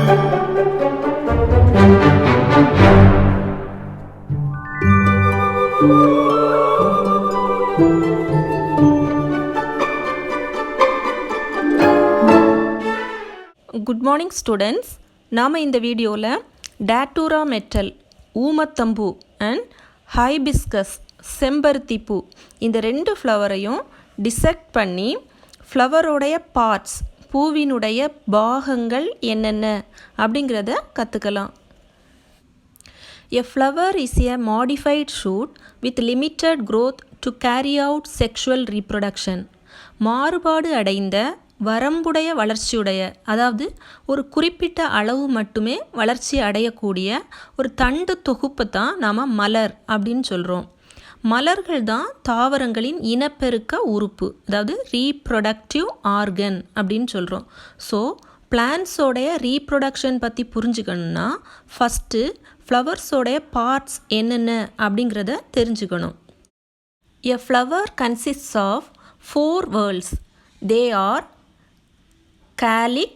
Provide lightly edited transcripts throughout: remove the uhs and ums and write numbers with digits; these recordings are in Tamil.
Good morning students. நாம் இந்த வீடியோவில் டேட்டூரா மெட்டல், ஊமத்தம்பூ அண்ட் ஹைபிஸ்கஸ், செம்பருத்தி பூ, இந்த 2 ஃப்ளவரையும் டிசெக்ட் பண்ணி ஃப்ளவரோடைய பார்ட்ஸ், பூவினுடைய பாகங்கள் என்னென்ன அப்படிங்கிறத கற்றுக்கலாம். A flower is a modified shoot with limited growth to carry out sexual reproduction. மாறுபாடு அடைந்த வரம்புடைய வளர்ச்சியுடைய, அதாவது ஒரு குறிப்பிட்ட அளவு மட்டுமே வளர்ச்சி அடையக்கூடிய ஒரு தண்டு தொகுப்பை தான் நாம் மலர் அப்படின்னு சொல்கிறோம். மலர்கள் தான் தாவரங்களின் இனப்பெருக்க உறுப்பு, அதாவது ரீப்ரொடக்டிவ் ஆர்கன் அப்படின்னு சொல்கிறோம். ஸோ பிளான்ஸோடைய ரீப்ரொடக்ஷன் பற்றி புரிஞ்சுக்கணுன்னா ஃபஸ்ட்டு ஃப்ளவர்ஸோடைய பார்ட்ஸ் என்னென்ன அப்படிங்கிறத தெரிஞ்சுக்கணும். A flower consists of 4 whorls. They are calyx,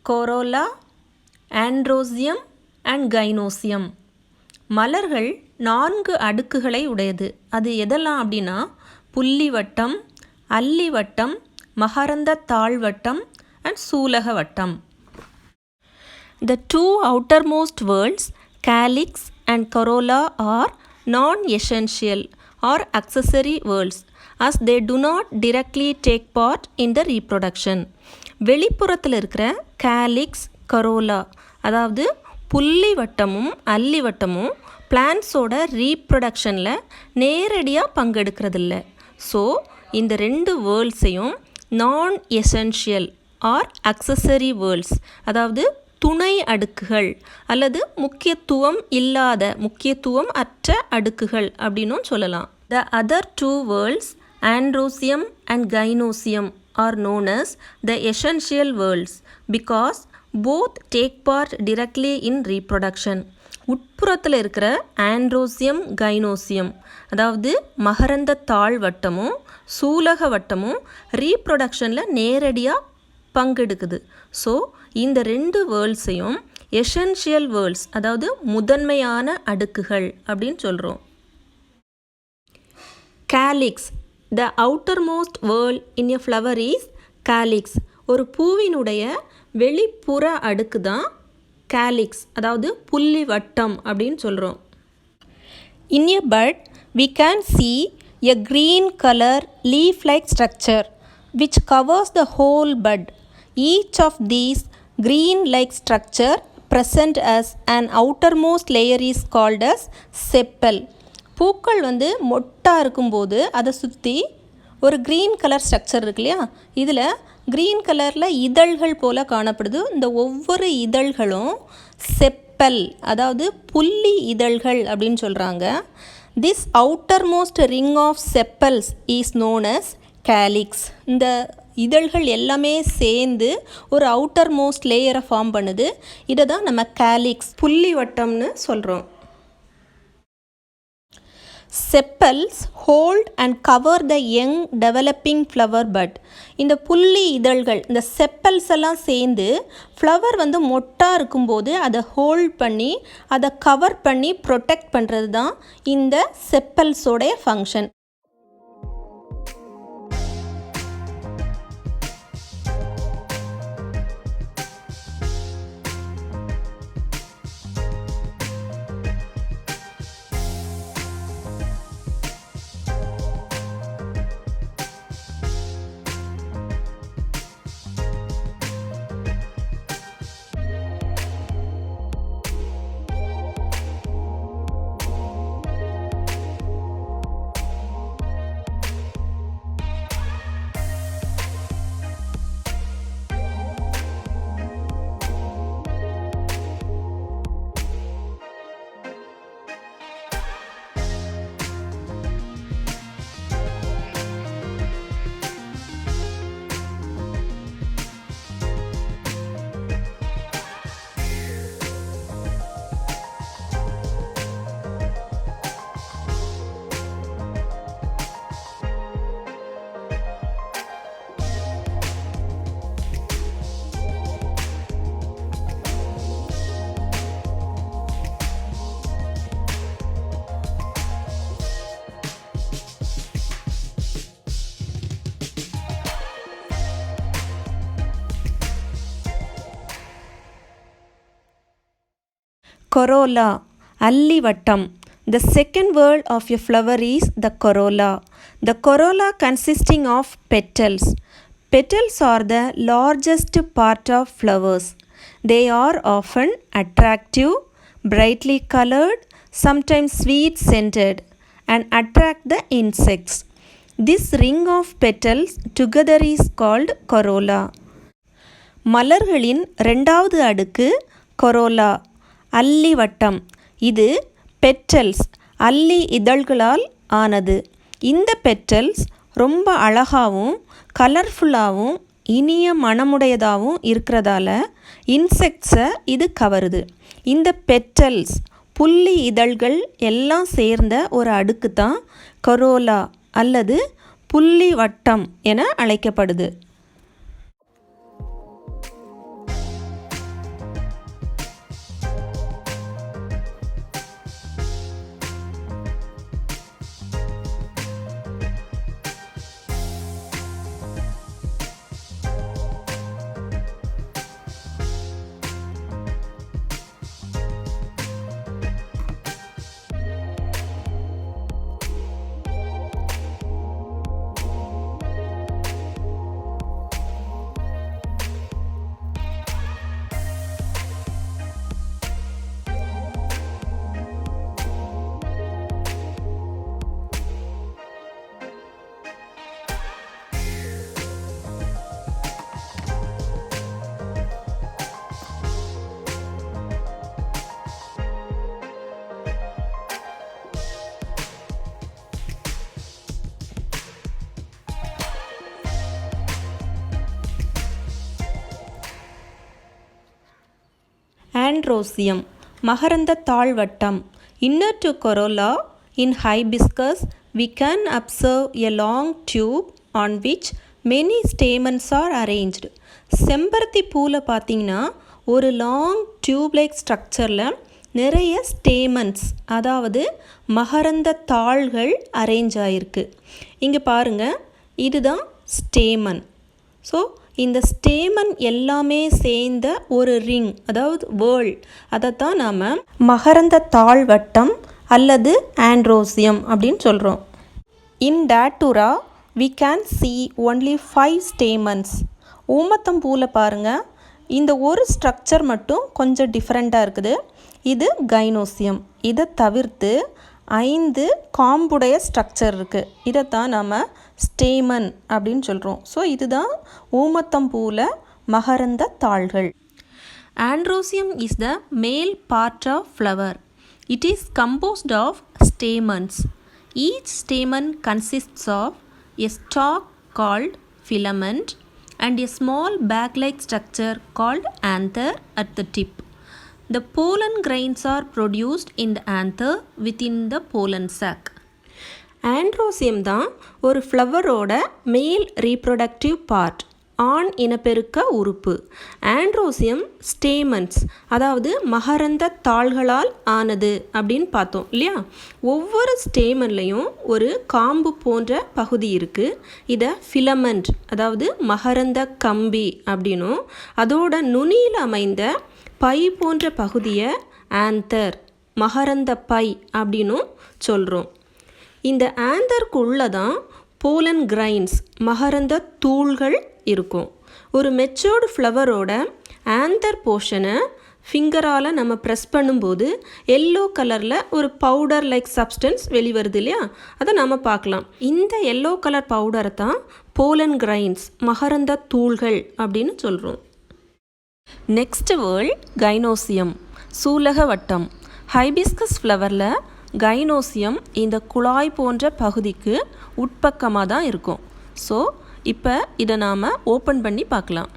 corolla, androsium and gynosium. மலர்கள் 4 அடுக்குகளை உடையது. அது எதெல்லாம் அப்படின்னா புள்ளிவட்டம், அல்லிவட்டம், மகரந்த தாழ்வட்டம் and சூலக வட்டம். The 2 outermost whorls, calyx and corolla, are non-essential or accessory whorls as they do not directly take part in the reproduction. வெளிப்புறத்தில் இருக்கிற calyx, corolla, அதாவது புள்ளி வட்டமும் அல்லி வட்டமும் பிளான்ஸோட ரீப்ரொடக்ஷனில் நேரடியாக பங்கெடுக்கிறதில்ல. ஸோ இந்த 2 வேர்ல்ஸையும் நான் எசென்ஷியல் ஆர் அக்சசரி வேர்ல்ஸ், அதாவது துணை அடுக்குகள் அல்லது முக்கியத்துவம் இல்லாத, முக்கியத்துவம் அற்ற அடுக்குகள் அப்படின்னும் சொல்லலாம். The other 2 whorls, androsium and gynosium, are known as the essential whorls because both take part directly in reproduction. உட்புறத்தில் இருக்கிற ஆண்ட்ரோசியம், கைனோசியம், அதாவது மகரந்த தாழ்வட்டமும் சூலக வட்டமும் ரீப்ரொடக்ஷனில் நேரடியாக பங்கெடுக்குது. ஸோ இந்த 2 வேர்ல்ஸையும் எசென்ஷியல் வேர்ல்ஸ், அதாவது முதன்மையான அடுக்குகள் அப்படின்னு சொல்கிறோம். Calyx. The outermost whorl in a flower is calyx. ஒரு பூவினுடைய வெளிப்புற அடுக்கு தான் கேலிக்ஸ், அதாவது புள்ளி வட்டம் அப்படின்னு சொல்கிறோம். In a bud we can see a green color leaf-like structure which covers the whole bud. Each of these green-like structure present as an outermost layer is called as sepal. பூக்கள் மொட்டாக இருக்கும்போது அதை சுற்றி ஒரு க்ரீன் கலர் ஸ்ட்ரக்சர் இருக்கு இல்லையா, இதில் க்ரீன் கலரில் இதழ்கள் போல் காணப்படுது. இந்த ஒவ்வொரு இதழ்களும் செப்பல், அதாவது புள்ளி இதழ்கள் அப்படின்னு சொல்கிறாங்க. This outermost ring of sepals is known as calyx. இந்த இதழ்கள் எல்லாமே சேர்ந்து ஒரு அவுட்டர் மோஸ்ட் லேயரை ஃபார்ம் பண்ணுது. இதை தான் நம்ம கேலிக்ஸ், புள்ளி வட்டம்னு சொல்கிறோம். Sepals hold and cover the young developing flower bud. இந்த புள்ளி இதழ்கள், இந்த செப்பல்ஸ் எல்லாம் சேர்ந்து ஃப்ளவர் மொட்டாக இருக்கும்போது அதை ஹோல்ட் பண்ணி, அதை கவர் பண்ணி ப்ரொடெக்ட் பண்ணுறது தான் இந்த செப்பல்ஸோடைய ஃபங்க்ஷன். corolla, அல்லிவட்டம். The second word of a flower is the corolla. The corolla consisting of petals. Petals are the largest part of flowers. They are often attractive, brightly colored, sometimes sweet scented, and attract the insects. This ring of petals together is called corolla. மலர்களின் இரண்டாவது அடுக்கு கொரோலா, அல்லிவட்டம். இது பெட்டல்ஸ், அல்லி இதழ்களால் ஆனது. இந்த பெட்டல்ஸ் ரொம்ப அழகாகவும் கலர்ஃபுல்லாகவும் இனிய மணமுடையதாகவும் இருக்கிறதால இன்செக்ட்ஸை இது கவருது. இந்த பெட்டல்ஸ், புள்ளி இதழ்கள் எல்லாம் சேர்ந்த ஒரு அடுக்கு தான் கொரோலா அல்லது புள்ளி வட்டம் என அழைக்கப்படுது. Androsium, மகரந்த தாழ்வட்டம். Inner to corolla in hibiscus we can observe a long tube on which many stamens are arranged. செம்பருத்தி பூவில் பார்த்தீங்கன்னா ஒரு லாங் டியூப் லைக் ஸ்ட்ரக்சரில் நிறைய ஸ்டேமன்ஸ், அதாவது மகரந்த தாள்கள் அரேஞ்ச் ஆகிருக்கு. இங்கே பாருங்கள், இதுதான் ஸ்டேமன். ஸோ இந்த ஸ்டேமன் எல்லாமே சேர்ந்த ஒரு ரிங், அதாவது வேர்ல், அதைத்தான் நாம் மகரந்த தாழ்வட்டம் அல்லது ஆண்ட்ரோசியம் அப்படின்னு சொல்கிறோம். இன் டேட்டூரா we can see only 5 stamens. ஊமத்தம்பூவில் பாருங்கள், இந்த ஒரு ஸ்ட்ரக்சர் மட்டும் கொஞ்சம் டிஃப்ரெண்ட்டாக இருக்குது. இது கைனோசியம். இதை தவிர்த்து 5 காம்புடைய ஸ்ட்ரக்சர் இருக்குது. இதைத்தான் நம்ம ஸ்டேமன் அப்படின்னு சொல்கிறோம். ஸோ இதுதான் ஊமத்தம்பூவில் மகரந்த தாள்கள். Androecium is the male part of flower. It is composed of stamens. Each stamen consists of a stalk called filament and a small bag-like structure called anther at the tip. The pollen grains are produced in the anther within the pollen sac. Androecium தான் ஒரு ஃப்ளவரோட மேல் ரீப்ரொடக்டிவ் பார்ட், ஆண் இனப்பெருக்க உறுப்பு. ஆண்ட்ரோசியம் ஸ்டேமன்ஸ், அதாவது மகரந்த தாள்களால் ஆனது அப்படின்னு பார்த்தோம் இல்லையா. ஒவ்வொரு ஸ்டேமன்லையும் ஒரு காம்பு போன்ற பகுதி இருக்குது. இதை ஃபிலமெண்ட், அதாவது மகரந்த கம்பி அப்படின்னும், அதோட நுனியில் அமைந்த பை போன்ற பகுதியை ஆந்தர், மகரந்த பை அப்படின்னும் சொல்கிறோம். இந்த ஆந்தர்க்குள்ளே தான் போலன் கிரைன்ஸ், மகரந்த தூள்கள் இருக்கும். ஒரு மெச்சோர்டு ஃப்ளவரோட ஆந்தர் போர்ஷனை ஃபிங்கரால் நம்ம ப்ரெஸ் பண்ணும்போது எல்லோ கலரில் ஒரு பவுடர் லைக் சப்ஸ்டன்ஸ் வெளிவருது இல்லையா, அதை நம்ம பார்க்கலாம். இந்த எல்லோ கலர் பவுடரை தான் போலன் கிரைன்ஸ், மகரந்த தூள்கள் அப்படின்னு சொல்கிறோம். நெக்ஸ்ட் வேர்ல்ட் கைனோசியம், சூலக வட்டம். ஹைபிஸ்கஸ் ஃப்ளவரில் கைனோசியம் இந்த குழாய் போன்ற பகுதிக்கு உட்பக்கமாக தான் இருக்கும். ஸோ இப்போ இதை நாம் ஓப்பன் பண்ணி பார்க்கலாம்.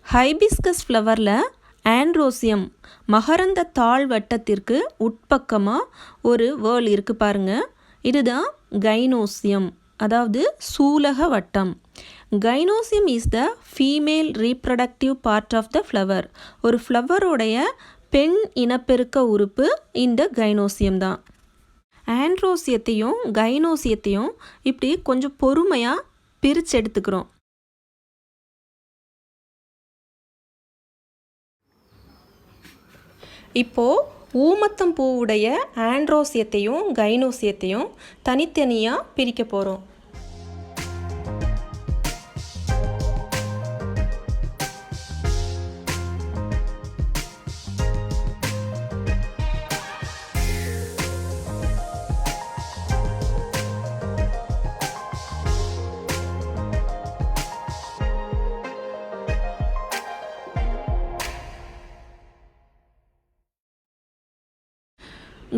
ஹைபிஸ்கஸ் ஃப்ளவரில் ஆண்ட்ரோசியம் மகரந்த தாழ்வட்டத்திற்கு உட்பக்கமாக ஒரு வேர்ல் இருக்குது பாருங்க. இதுதான் கைனோசியம், அதாவது சூலக வட்டம். Gynoecium is the female reproductive part of the flower. ஒரு ஃப்ளவரோடைய பெண் இனப்பெருக்க உறுப்பு இந்த கைனோசியம் தான். ஆண்ட்ரோசியத்தையும் கைனோசியத்தையும் இப்படி கொஞ்சம் பொறுமையாக பிரித்து எடுத்துக்கிறோம். இப்போது ஊமத்தம் பூவுடைய ஆண்ட்ரோசியத்தையும் கைனோசியத்தையும் தனித்தனியாக பிரிக்க போகிறோம்.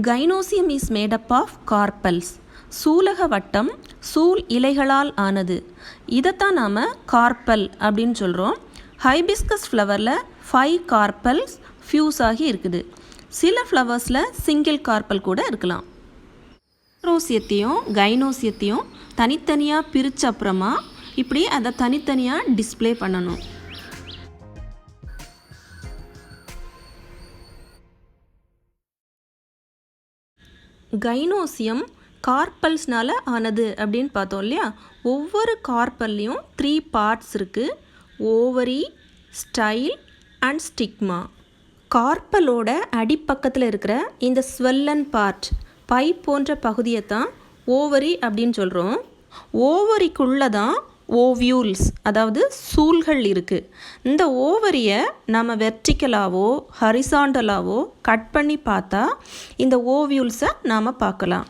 Gynoecium is made up of carpels. சூலக வட்டம் சூல் இலைகளால் ஆனது. இதைத்தான் நாம் கார்பல் அப்படின்னு சொல்கிறோம். ஹைபிஸ்கஸ் ஃப்ளவரில் 5 கார்பல்ஸ் ஃபியூஸ் ஆகி இருக்குது. சில ஃப்ளவர்ஸில் சிங்கிள் கார்பல் கூட இருக்கலாம். ஆண்ட்ரோசியத்தையும் கைனோசியத்தையும் தனித்தனியாக பிரித்த அப்புறமா இப்படி அதை தனித்தனியாக டிஸ்ப்ளே பண்ணணும். கைனோசியம் கார்பல்ஸ்னால் ஆனது அப்படின்னு பார்த்தோம் இல்லையா. ஒவ்வொரு கார்பல்லையும் 3 பார்ட்ஸ் இருக்குது. Ovary, style and stigma. கார்பலோட அடிப்பக்கத்தில் இருக்கிற இந்த ஸ்வெல்லன் பார்ட், பை போன்ற பகுதியை தான் ஓவரி அப்படின்னு சொல்கிறோம். ஓவரிக்குள்ளே தான் ஓவியூல்ஸ், அதாவது சூல்கள் இருக்குது. இந்த ஓவரியை நம்ம வெர்டிக்கலாவோ ஹரிசாண்டலாவோ கட் பண்ணி பார்த்தா இந்த ஓவியூல்ஸை நாம் பார்க்கலாம்.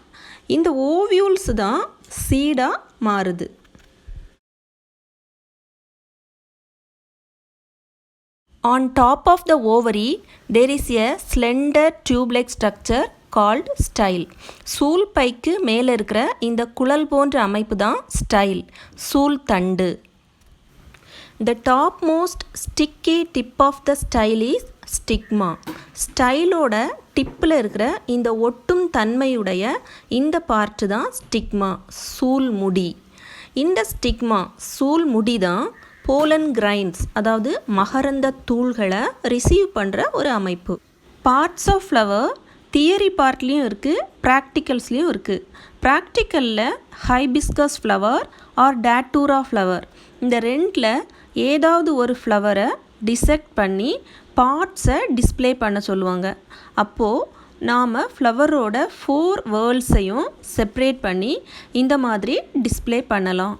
இந்த ஓவியூல்ஸ் தான் சீடாக மாறுது. On top of the ovary, there is a slender tube-like structure called style. சூல் பைக்கு மேலே இருக்கிற இந்த குழல் போன்ற அமைப்பு தான் ஸ்டைல், சூல் தண்டு. The topmost sticky tip of the style is stigma. ஸ்டைலோட டிப்பில் இருக்கிற இந்த ஒட்டும் தன்மையுடைய இந்த பார்ட்டு தான் ஸ்டிக்மா, சூல் முடி. இந்த ஸ்டிக்மா, சூல் முடி தான் போலன் கிரைன்ஸ், அதாவது மகரந்த தூள்களை ரிசீவ் பண்ணுற ஒரு அமைப்பு. பார்ட்ஸ் ஆஃப் ஃப்ளவர் தியரி பார்ட்லேயும் இருக்குது, ப்ராக்டிக்கல்ஸ்லேயும் இருக்குது. ப்ராக்டிக்கலில் ஹைபிஸ்கஸ் ஃப்ளவர் ஆர் டேட்டூரா ஃப்ளவர், இந்த ரெண்டில் ஏதாவது ஒரு ஃப்ளவரை டிசெக்ட் பண்ணி பார்ட்ஸை டிஸ்ப்ளே பண்ண சொல்லுவாங்க. அப்போது நாம் ஃப்ளவரோட 4 வேர்ல்ஸையும் செப்ரேட் பண்ணி இந்த மாதிரி டிஸ்ப்ளே பண்ணலாம்.